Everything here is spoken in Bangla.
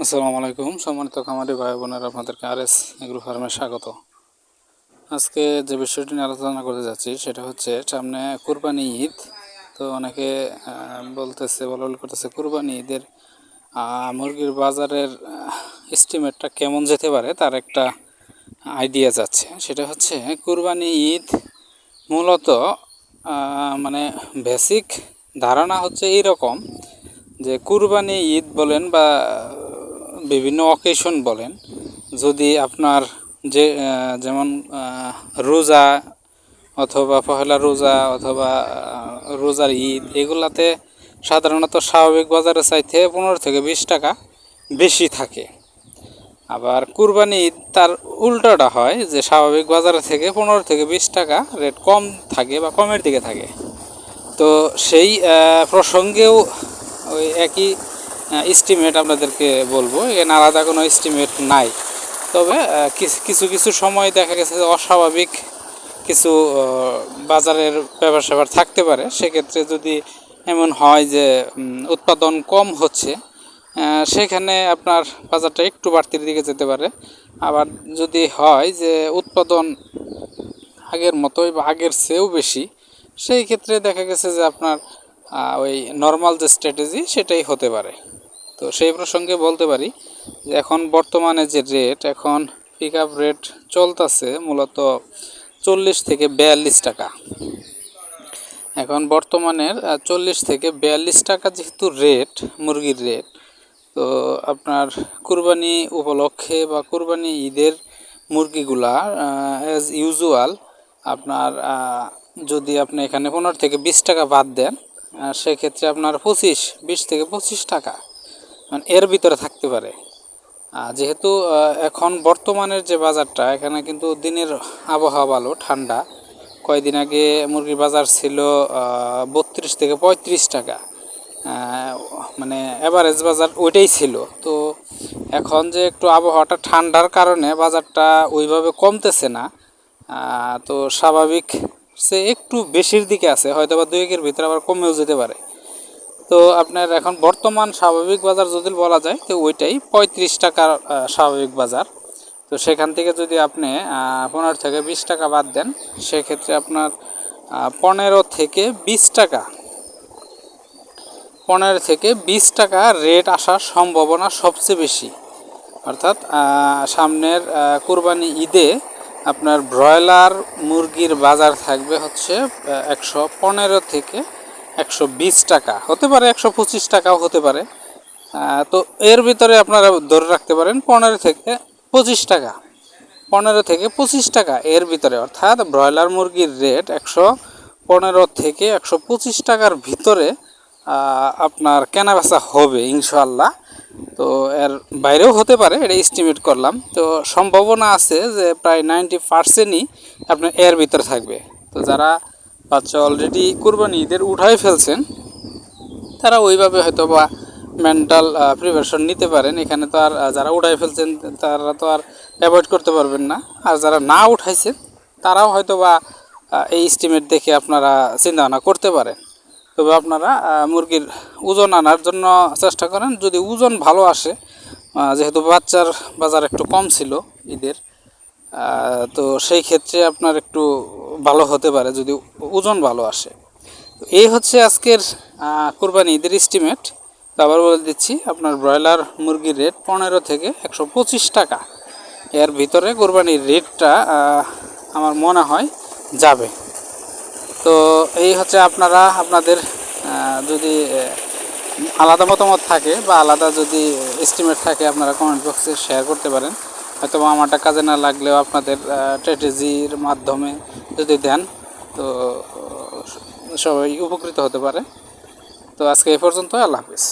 আসসালামু আলাইকুম সম্মানিত খামারি ভাই বোনেরা, আপনাদেরকে আরএস এগ্রো ফার্মে স্বাগত। আজকে যে বিষয়টি নিয়ে আলোচনা করতে যাচ্ছি সেটা হচ্ছে সামনে কুরবানি ঈদ। তো অনেকে বলা করতেছে কুরবানি ঈদের মুরগির বাজারের এস্টিমেটটা কেমন যেতে পারে তার একটা আইডিয়া যাচ্ছে। সেটা হচ্ছে কুরবানি ঈদ মূলত মানে বেসিক ধারণা হচ্ছে এইরকম যে কুরবানি ঈদ বলেন বা বিভিন্ন অকেশন বলেন, যদি আপনার যেমন রোজা অথবা পহেলা রোজা অথবা রোজার ঈদ, এগুলাতে সাধারণত স্বাভাবিক বাজারের চাইতে 15 থেকে 20 টাকা বেশি থাকে। আবার কুরবানি ঈদ তার উল্টোটা হয় যে স্বাভাবিক বাজারের থেকে 15 থেকে 20 টাকা রেট কম থাকে বা কমের দিকে থাকে। তো সেই প্রসঙ্গেও ওই একই এস্টিমেট আপনাদেরকে বলবো, এখানে আলাদা কোনো এস্টিমেট নাই। তবে কিছু কিছু সময় দেখা গেছে যে অস্বাভাবিক কিছু বাজারের ব্যাপার স্যাপার থাকতে পারে। সেক্ষেত্রে যদি এমন হয় যে উৎপাদন কম হচ্ছে, সেখানে আপনার বাজারটা একটু বাড়তির দিকে যেতে পারে। আবার যদি হয় যে উৎপাদন আগের মতোই বা আগের চেয়েও বেশি, সেই ক্ষেত্রে দেখা গেছে যে আপনার ওই নর্মাল যে স্ট্র্যাটেজি সেটাই হতে পারে। তো সেই প্রসঙ্গে বলতে পারি যে এখন বর্তমানে যে রেট, এখন পিক আপ রেট চলতেছে মূলত 40 থেকে 42 টাকা। এখন বর্তমানের 40 থেকে 42 টাকা যেহেতু রেট, মুরগির রেট, তো আপনার কুরবানি উপলক্ষে বা কুরবানি ঈদের মুরগিগুলা অ্যাজ ইউজুয়াল আপনার যদি আপনি এখানে 15 থেকে 20 টাকা বাদ দেন, সেক্ষেত্রে আপনার 20 থেকে 25 টাকা মানে এর ভিতরে থাকতে পারে। যেহেতু এখন বর্তমানের যে বাজারটা, এখানে কিন্তু দিনের আবহাওয়া ভালো, ঠান্ডা। কয়েকদিন আগে মুরগির বাজার ছিল 32 থেকে 35 টাকা, মানে অ্যাভারেজ বাজার ওইটাই ছিল। তো এখন যে একটু আবহাওয়াটা ঠান্ডার কারণে বাজারটা ওইভাবে কমতেছে না, তো স্বাভাবিক সে একটু বেশির দিকে আছে, হয়তো বা 2-1-এর ভিতরে আবার কমেও যেতে পারে। তো আপনার এখন বর্তমান স্বাভাবিক বাজার যদি বলা যায় তো ওইটাই 35 টাকার স্বাভাবিক বাজার। তো সেখান থেকে যদি আপনি 15 থেকে 20 টাকা বাদ দেন, সেক্ষেত্রে আপনার 15 থেকে 20 টাকা 15 থেকে 20 টাকা রেট আসার সম্ভাবনা সবচেয়ে বেশি। অর্থাৎ সামনের কুরবানি ঈদে আপনার ব্রয়লার মুরগির বাজার থাকবে হচ্ছে 115 থেকে 120 টাকা, হতে পারে 125 টাকাও হতে পারে। তো এর ভিতরে আপনারা ধরে রাখতে পারেন 15 থেকে 25 টাকা, 15 থেকে 25 টাকা এর ভিতরে। অর্থাৎ ব্রয়লার মুরগির রেট 115 থেকে 125 টাকার ভিতরে আপনার কেনা বেচা হবে ইনশাআল্লাহ। তো এর বাইরেও হতে পারে, এটা এস্টিমেট করলাম। তো সম্ভাবনা আছে যে প্রায় 90%ই আপনার এর ভিতরে থাকবে। তো যারা বাচ্চা অলরেডি কুরবানি ঈদের উঠাই ফেলছেন, তারা ওইভাবে হয়তো বা মেন্টাল প্রিপারেশন নিতে পারেন। এখানে তো আর যারা উঠাই ফেলছেন তারা তো আর অ্যাভয়েড করতে পারবেন না। আর যারা না উঠাইছেন তারাও হয়তো বা এই এস্টিমেট দেখে আপনারা চিন্তাভাবনা করতে পারেন। তবে আপনারা মুরগির ওজন আনার জন্য চেষ্টা করেন। যদি ওজন ভালো আসে, যেহেতু বাচ্চার বাজার একটু কম ছিল ঈদের, তো সেই ক্ষেত্রে আপনার একটু ভালো হতে পারে যদি ওজন ভালো আসে। এই হচ্ছে আজকের কুরবানি ঈদের এস্টিমেট। তো আবার বলে দিচ্ছি, আপনার ব্রয়লার মুরগির রেট 15 থেকে 125 টাকা এর ভিতরে কুরবানির রেটটা আমার মনে হয় যাবে। তো এই হচ্ছে আপনারা আপনাদের যদি আলাদা মতামত থাকে বা আলাদা যদি এস্টিমেট থাকে, আপনারা কমেন্ট বক্সে শেয়ার করতে পারেন। হয়তো আমারটা কাজে না লাগলেও আপনাদের স্ট্র্যাটেজির মাধ্যমে যদি দেন, তো সবাই উপকৃত হতে পারে। তো আজকে এই পর্যন্ত, আল্লাহ হাফিজ।